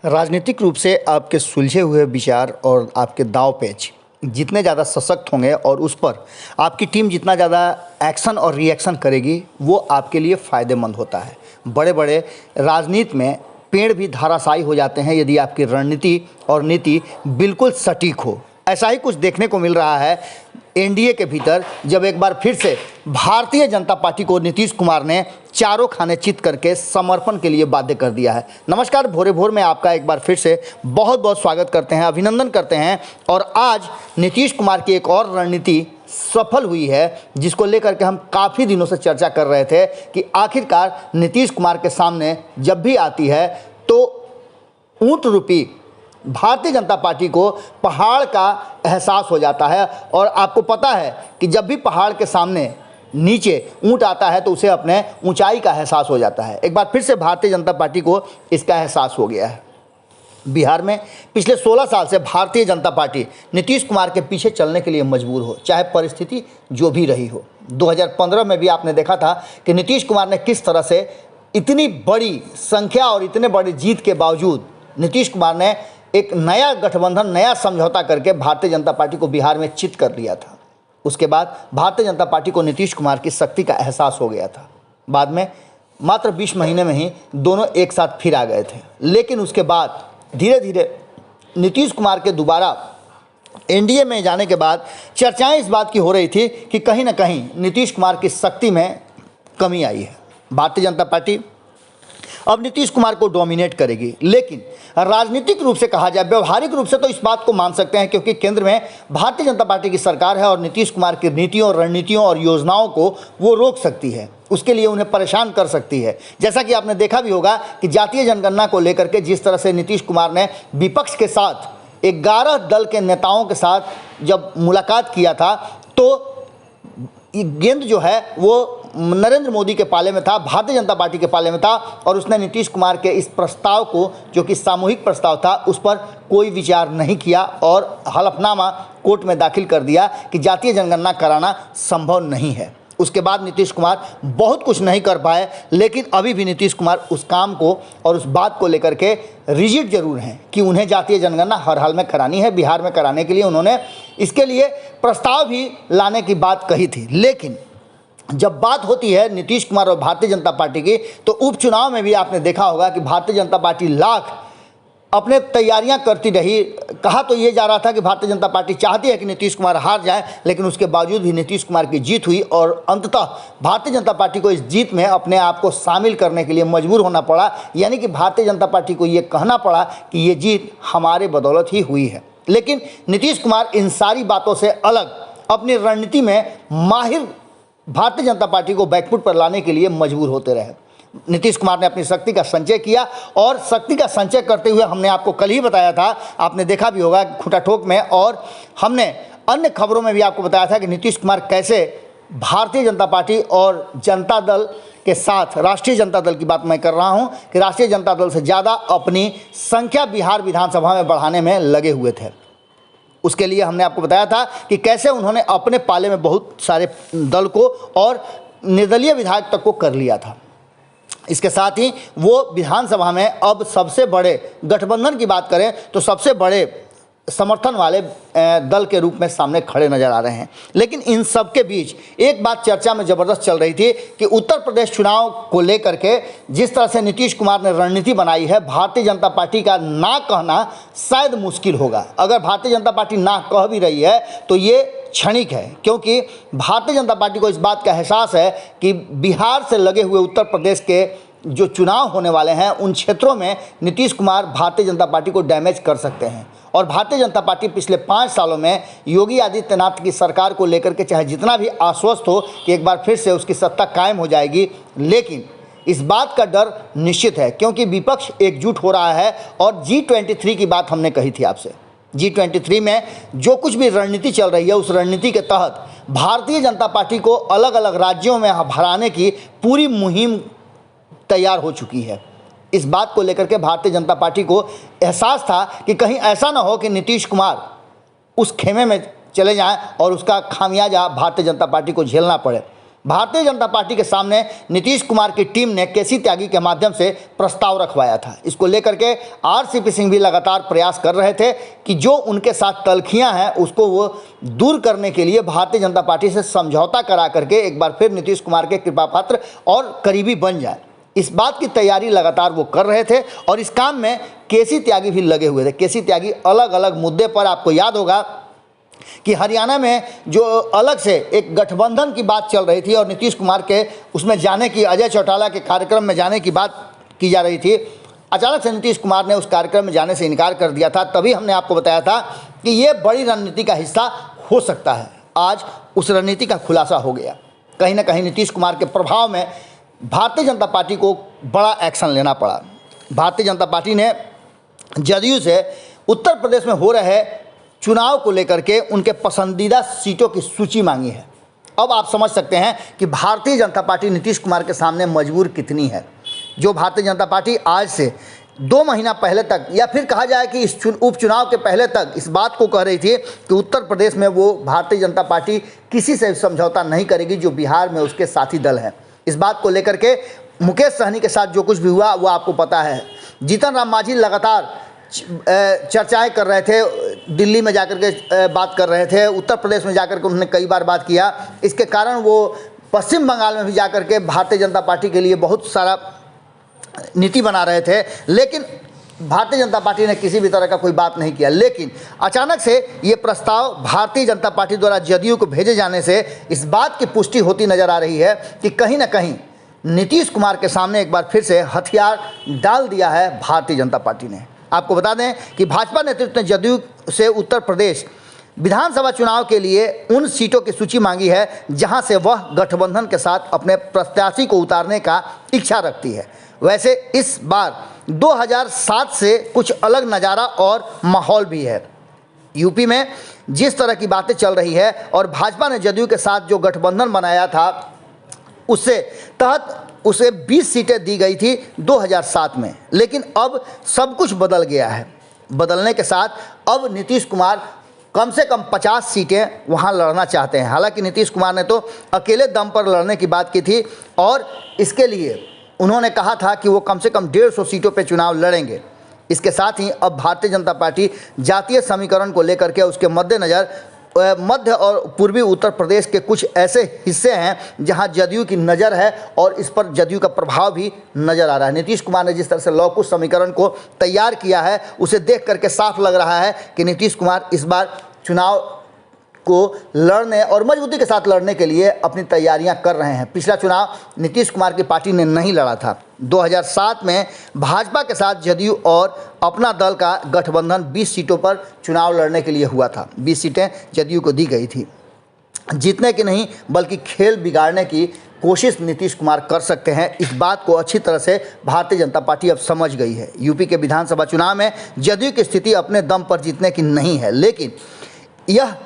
राजनीतिक रूप से आपके सुलझे हुए विचार और आपके दांव पेच जितने ज़्यादा सशक्त होंगे और उस पर आपकी टीम जितना ज़्यादा एक्शन और रिएक्शन करेगी वो आपके लिए फ़ायदेमंद होता है। बड़े बड़े राजनीति में पेड़ भी धराशायी हो जाते हैं यदि आपकी रणनीति और नीति बिल्कुल सटीक हो। ऐसा ही कुछ देखने को मिल रहा है एनडीए के भीतर, जब एक बार फिर से भारतीय जनता पार्टी को नीतीश कुमार ने चारों खाने चित करके समर्पण के लिए बाध्य कर दिया है। नमस्कार, भोरे भोर में आपका एक बार फिर से बहुत बहुत स्वागत करते हैं, अभिनंदन करते हैं। और आज नीतीश कुमार की एक और रणनीति सफल हुई है जिसको लेकर के हम काफ़ी दिनों से चर्चा कर रहे थे कि आखिरकार नीतीश कुमार के सामने जब भी आती है तो ऊंट रूपी भारतीय जनता पार्टी को पहाड़ का एहसास हो जाता है। और आपको पता है कि जब भी पहाड़ के सामने नीचे ऊंट आता है तो उसे अपने ऊंचाई का एहसास हो जाता है। एक बार फिर से भारतीय जनता पार्टी को इसका एहसास हो गया है। बिहार में पिछले 16 साल से भारतीय जनता पार्टी नीतीश कुमार के पीछे चलने के लिए मजबूर हो, चाहे परिस्थिति जो भी रही हो। 2015 में भी आपने देखा था कि नीतीश कुमार ने किस तरह से इतनी बड़ी संख्या और इतने बड़ी जीत के बावजूद नीतीश कुमार ने एक नया गठबंधन, नया समझौता करके भारतीय जनता पार्टी को बिहार में चित कर लिया था। उसके बाद भारतीय जनता पार्टी को नीतीश कुमार की शक्ति का एहसास हो गया था। बाद में मात्र 20 महीने में ही दोनों एक साथ फिर आ गए थे। लेकिन उसके बाद धीरे धीरे नीतीश कुमार के दोबारा एनडीए में जाने के बाद चर्चाएं इस बात की हो रही थी कि कहीं ना कहीं नीतीश कुमार की शक्ति में कमी आई है। भारतीय जनता पार्टी अब नीतीश कुमार को डोमिनेट करेगी। लेकिन राजनीतिक रूप से कहा जाए, व्यवहारिक रूप से तो इस बात को मान सकते हैं क्योंकि केंद्र में भारतीय जनता पार्टी की सरकार है और नीतीश कुमार की नीतियों, रणनीतियों और योजनाओं को वो रोक सकती है, उसके लिए उन्हें परेशान कर सकती है। जैसा कि आपने देखा भी होगा कि जातीय जनगणना को लेकर के जिस तरह से नीतीश कुमार ने विपक्ष के साथ 11 दल के नेताओं के साथ जब मुलाकात किया था तो गेंद जो है वो नरेंद्र मोदी के पाले में था, भारतीय जनता पार्टी के पाले में था। और उसने नीतीश कुमार के इस प्रस्ताव को, जो कि सामूहिक प्रस्ताव था, उस पर कोई विचार नहीं किया और हलफनामा कोर्ट में दाखिल कर दिया कि जातीय जनगणना कराना संभव नहीं है। उसके बाद नीतीश कुमार बहुत कुछ नहीं कर पाए, लेकिन अभी भी नीतीश कुमार उस काम को और उस बात को लेकर के रिजिड जरूर हैं कि उन्हें जातीय जनगणना हर हाल में करानी है। बिहार में कराने के लिए उन्होंने इसके लिए प्रस्ताव भी लाने की बात कही थी। लेकिन जब बात होती है नीतीश कुमार और भारतीय जनता पार्टी की तो उपचुनाव में भी आपने देखा होगा कि भारतीय जनता पार्टी लाख अपने तैयारियां करती रही। कहा तो ये जा रहा था कि भारतीय जनता पार्टी चाहती है कि नीतीश कुमार हार जाए, लेकिन उसके बावजूद भी नीतीश कुमार की जीत हुई और अंततः भारतीय जनता पार्टी को इस जीत में अपने आप को शामिल करने के लिए मजबूर होना पड़ा। यानी कि भारतीय जनता पार्टी को ये कहना पड़ा कि ये जीत हमारे बदौलत ही हुई है। लेकिन नीतीश कुमार इन सारी बातों से अलग अपनी रणनीति में माहिर भारतीय जनता पार्टी को बैकफुट पर लाने के लिए मजबूर होते रहे। नीतीश कुमार ने अपनी शक्ति का संचय किया और शक्ति का संचय करते हुए हमने आपको कल ही बताया था, आपने देखा भी होगा खूंटा ठोक में, और हमने अन्य खबरों में भी आपको बताया था कि नीतीश कुमार कैसे भारतीय जनता पार्टी और जनता दल के साथ, राष्ट्रीय जनता दल की बात मैं कर रहा हूं कि राष्ट्रीय जनता दल से ज़्यादा अपनी संख्या बिहार विधानसभा में बढ़ाने में लगे हुए थे। उसके लिए हमने आपको बताया था कि कैसे उन्होंने अपने पाले में बहुत सारे दल को और निर्दलीय विधायक तक को कर लिया था। इसके साथ ही वो विधानसभा में अब सबसे बड़े गठबंधन की बात करें तो सबसे बड़े समर्थन वाले दल के रूप में सामने खड़े नजर आ रहे हैं। लेकिन इन सब के बीच एक बात चर्चा में ज़बरदस्त चल रही थी कि उत्तर प्रदेश चुनाव को लेकर के जिस तरह से नीतीश कुमार ने रणनीति बनाई है, भारतीय जनता पार्टी का ना कहना शायद मुश्किल होगा। अगर भारतीय जनता पार्टी ना कह भी रही है तो ये क्षणिक है, क्योंकि भारतीय जनता पार्टी को इस बात का एहसास है कि बिहार से लगे हुए उत्तर प्रदेश के जो चुनाव होने वाले हैं उन क्षेत्रों में नीतीश कुमार भारतीय जनता पार्टी को डैमेज कर सकते हैं। और भारतीय जनता पार्टी पिछले 5 सालों में योगी आदित्यनाथ की सरकार को लेकर के चाहे जितना भी आश्वस्त हो कि एक बार फिर से उसकी सत्ता कायम हो जाएगी, लेकिन इस बात का डर निश्चित है क्योंकि विपक्ष एकजुट हो रहा है। और G23 की बात हमने कही थी आपसे, G23 में जो कुछ भी रणनीति चल रही है उस रणनीति के तहत भारतीय जनता पार्टी को अलग अलग राज्यों में भराने की पूरी मुहिम तैयार हो चुकी है। इस बात को लेकर के भारतीय जनता पार्टी को एहसास था कि कहीं ऐसा ना हो कि नीतीश कुमार उस खेमे में चले जाएं और उसका खामियाजा भारतीय जनता पार्टी को झेलना पड़े। भारतीय जनता पार्टी के सामने नीतीश कुमार की टीम ने केसी त्यागी के माध्यम से प्रस्ताव रखवाया था। इसको लेकर के आरसीपी सिंह भी लगातार प्रयास कर रहे थे कि जो उनके साथ तल्खियां हैं उसको वो दूर करने के लिए भारतीय जनता पार्टी से समझौता करा करके एक बार फिर नीतीश कुमार के कृपापात्र और करीबी बन जाए। इस बात की तैयारी लगातार वो कर रहे थे और इस काम में केसी त्यागी भी लगे हुए थे। केसी त्यागी अलग अलग मुद्दे पर, आपको याद होगा कि हरियाणा में जो अलग से एक गठबंधन की बात चल रही थी और नीतीश कुमार के उसमें जाने की, अजय चौटाला के कार्यक्रम में जाने की बात की जा रही थी, अचानक से नीतीश कुमार ने उस कार्यक्रम में जाने से इनकार कर दिया था। तभी हमने आपको बताया था कि ये बड़ी रणनीति का हिस्सा हो सकता है। आज उस रणनीति का खुलासा हो गया। कहीं ना कहीं नीतीश कुमार के प्रभाव में भारतीय जनता पार्टी को बड़ा एक्शन लेना पड़ा। भारतीय जनता पार्टी ने जदयू से उत्तर प्रदेश में हो रहे चुनाव को लेकर के उनके पसंदीदा सीटों की सूची मांगी है। अब आप समझ सकते हैं कि भारतीय जनता पार्टी नीतीश कुमार के सामने मजबूर कितनी है। जो भारतीय जनता पार्टी आज से 2 महीना पहले तक, या फिर कहा जाए कि इस उपचुनाव के पहले तक इस बात को कह रही थी कि उत्तर प्रदेश में वो भारतीय जनता पार्टी किसी से समझौता नहीं करेगी जो बिहार में उसके साथी दल हैं। इस बात को लेकर के मुकेश सहनी के साथ जो कुछ भी हुआ वो आपको पता है। जीतन राम मांझी लगातार चर्चाएं कर रहे थे, दिल्ली में जाकर के बात कर रहे थे, उत्तर प्रदेश में जाकर के उन्होंने कई बार बात किया। इसके कारण वो पश्चिम बंगाल में भी जाकर के भारतीय जनता पार्टी के लिए बहुत सारा नीति बना रहे थे, लेकिन भारतीय जनता पार्टी ने किसी भी तरह का कोई बात नहीं किया। लेकिन अचानक से ये प्रस्ताव भारतीय जनता पार्टी द्वारा जदयू को भेजे जाने से इस बात की पुष्टि होती नजर आ रही है कि कहीं ना कहीं नीतीश कुमार के सामने एक बार फिर से हथियार डाल दिया है भारतीय जनता पार्टी ने। आपको बता दें कि भाजपा नेतृत्व ने जदयू से उत्तर प्रदेश विधानसभा चुनाव के लिए उन सीटों की सूची मांगी है जहां से वह गठबंधन के साथ अपने प्रत्याशी को उतारने का इच्छा रखती है। वैसे इस बार 2007 से कुछ अलग नज़ारा और माहौल भी है। यूपी में जिस तरह की बातें चल रही है और भाजपा ने जदयू के साथ जो गठबंधन बनाया था उससे तहत उसे 20 सीटें दी गई थी 2007 में, लेकिन अब सब कुछ बदल गया है। बदलने के साथ अब नीतीश कुमार कम से कम 50 सीटें वहां लड़ना चाहते हैं। हालांकि नीतीश कुमार ने तो अकेले दम पर लड़ने की बात की थी और इसके लिए उन्होंने कहा था कि वो कम से कम 150 सीटों पर चुनाव लड़ेंगे। इसके साथ ही अब भारतीय जनता पार्टी जातीय समीकरण को लेकर के उसके मद्देनज़र मध्य और पूर्वी उत्तर प्रदेश के कुछ ऐसे हिस्से हैं जहां जदयू की नज़र है और इस पर जदयू का प्रभाव भी नज़र आ रहा है। नीतीश कुमार ने जिस तरह से लौकुश समीकरण को तैयार किया है उसे देख करके साफ लग रहा है कि नीतीश कुमार इस बार चुनाव को लड़ने और मजबूती के साथ लड़ने के लिए अपनी तैयारियां कर रहे हैं। पिछला चुनाव नीतीश कुमार की पार्टी ने नहीं लड़ा था। 2007 में भाजपा के साथ जदयू और अपना दल का गठबंधन 20 सीटों पर चुनाव लड़ने के लिए हुआ था। 20 सीटें जदयू को दी गई थी। जीतने की नहीं बल्कि खेल बिगाड़ने की कोशिश नीतीश कुमार कर सकते हैं। इस बात को अच्छी तरह से भारतीय जनता पार्टी अब समझ गई है। यूपी के विधानसभा चुनाव में जदयू की स्थिति अपने दम पर जीतने की नहीं है, लेकिन यह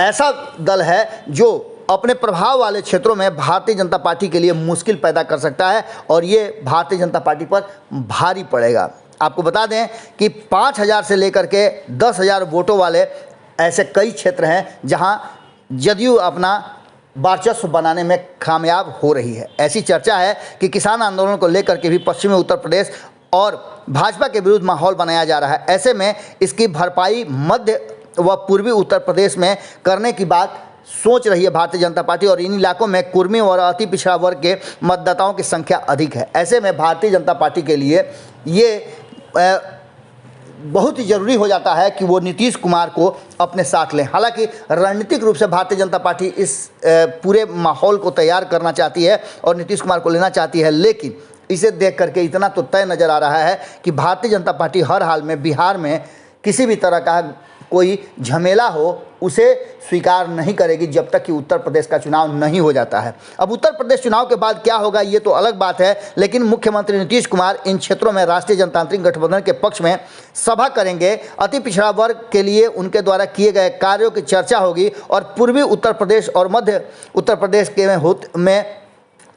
ऐसा दल है जो अपने प्रभाव वाले क्षेत्रों में भारतीय जनता पार्टी के लिए मुश्किल पैदा कर सकता है और ये भारतीय जनता पार्टी पर भारी पड़ेगा। आपको बता दें कि 5,000 से लेकर के 10,000 वोटों वाले ऐसे कई क्षेत्र हैं जहां जदयू अपना वर्चस्व बनाने में कामयाब हो रही है। ऐसी चर्चा है कि किसान आंदोलन को लेकर के भी पश्चिमी उत्तर प्रदेश और भाजपा के विरुद्ध माहौल बनाया जा रहा है। ऐसे में इसकी भरपाई मध्य व पूर्वी उत्तर प्रदेश में करने की बात सोच रही है भारतीय जनता पार्टी और इन इलाकों में कुर्मी और अति पिछड़ा वर्ग के मतदाताओं की संख्या अधिक है। ऐसे में भारतीय जनता पार्टी के लिए ये बहुत ही ज़रूरी हो जाता है कि वो नीतीश कुमार को अपने साथ लें। हालांकि रणनीतिक रूप से भारतीय जनता पार्टी इस पूरे माहौल को तैयार करना चाहती है और नीतीश कुमार को लेना चाहती है, लेकिन इसे देख करके इतना तो तय नज़र आ रहा है कि भारतीय जनता पार्टी हर हाल में बिहार में किसी भी तरह का कोई झमेला हो उसे स्वीकार नहीं करेगी जब तक कि उत्तर प्रदेश का चुनाव नहीं हो जाता है। अब उत्तर प्रदेश चुनाव के बाद क्या होगा ये तो अलग बात है, लेकिन मुख्यमंत्री नीतीश कुमार इन क्षेत्रों में राष्ट्रीय जनतांत्रिक गठबंधन के पक्ष में सभा करेंगे। अति पिछड़ा वर्ग के लिए उनके द्वारा किए गए कार्यों की चर्चा होगी और पूर्वी उत्तर प्रदेश और मध्य उत्तर प्रदेश के में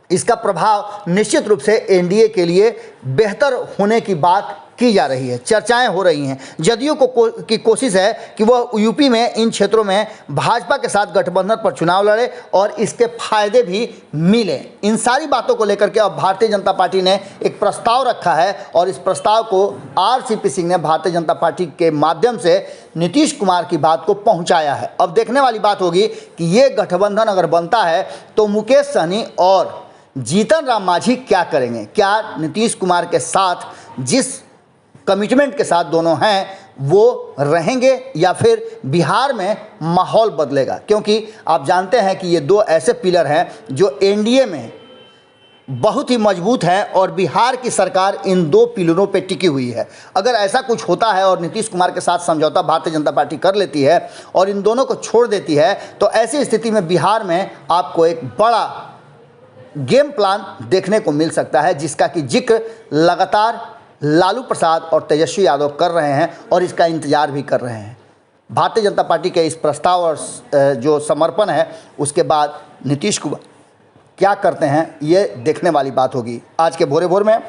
इसका प्रभाव निश्चित रूप से एनडीए के लिए बेहतर होने की बात की जा रही है, चर्चाएं हो रही हैं। जदयू की कोशिश है कि वह यूपी में इन क्षेत्रों में भाजपा के साथ गठबंधन पर चुनाव लड़े और इसके फायदे भी मिले। इन सारी बातों को लेकर के अब भारतीय जनता पार्टी ने एक प्रस्ताव रखा है और इस प्रस्ताव को आरसीपी सिंह ने भारतीय जनता पार्टी के माध्यम से नीतीश कुमार की बात को पहुंचाया है। अब देखने वाली बात होगी कि ये गठबंधन अगर बनता है तो मुकेश सहनी और जीतन राम मांझी क्या करेंगे। क्या नीतीश कुमार के साथ जिस कमिटमेंट के साथ दोनों हैं वो रहेंगे या फिर बिहार में माहौल बदलेगा, क्योंकि आप जानते हैं कि ये दो ऐसे पिलर हैं जो एनडीए में बहुत ही मजबूत है और बिहार की सरकार इन दो पिलरों पे टिकी हुई है। अगर ऐसा कुछ होता है और नीतीश कुमार के साथ समझौता भारतीय जनता पार्टी कर लेती है और इन दोनों को छोड़ देती है तो ऐसी स्थिति में बिहार में आपको एक बड़ा गेम प्लान देखने को मिल सकता है, जिसका कि जिक्र लगातार लालू प्रसाद और तेजस्वी यादव कर रहे हैं और इसका इंतजार भी कर रहे हैं। भारतीय जनता पार्टी के इस प्रस्ताव और जो समर्पण है उसके बाद नीतीश कुमार क्या करते हैं ये देखने वाली बात होगी। आज के भोरे भोर में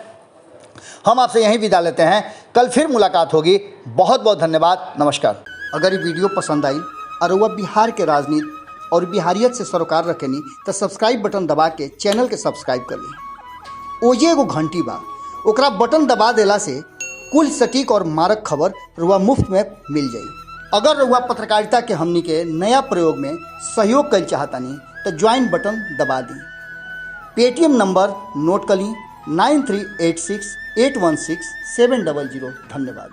हम आपसे यहीं विदा लेते हैं, कल फिर मुलाकात होगी। बहुत बहुत धन्यवाद, नमस्कार। अगर ये वीडियो पसंद आई और वह बिहार के राजनीति और बिहारियत से सरोकार रखेनी तो सब्सक्राइब बटन दबा के चैनल के सब्सक्राइब कर ली। ओजे एगो घंटी बा, ओकरा बटन दबा देला से कुल सटीक और मारक खबर रुआ मुफ्त में मिल जाई। अगर रुआ पत्रकारिता के हमनी के नया प्रयोग में सहयोग कर चाहतानी तो ज्वाइन बटन दबा दी। पेटीएम नंबर नोट कर ली 9386816700। धन्यवाद।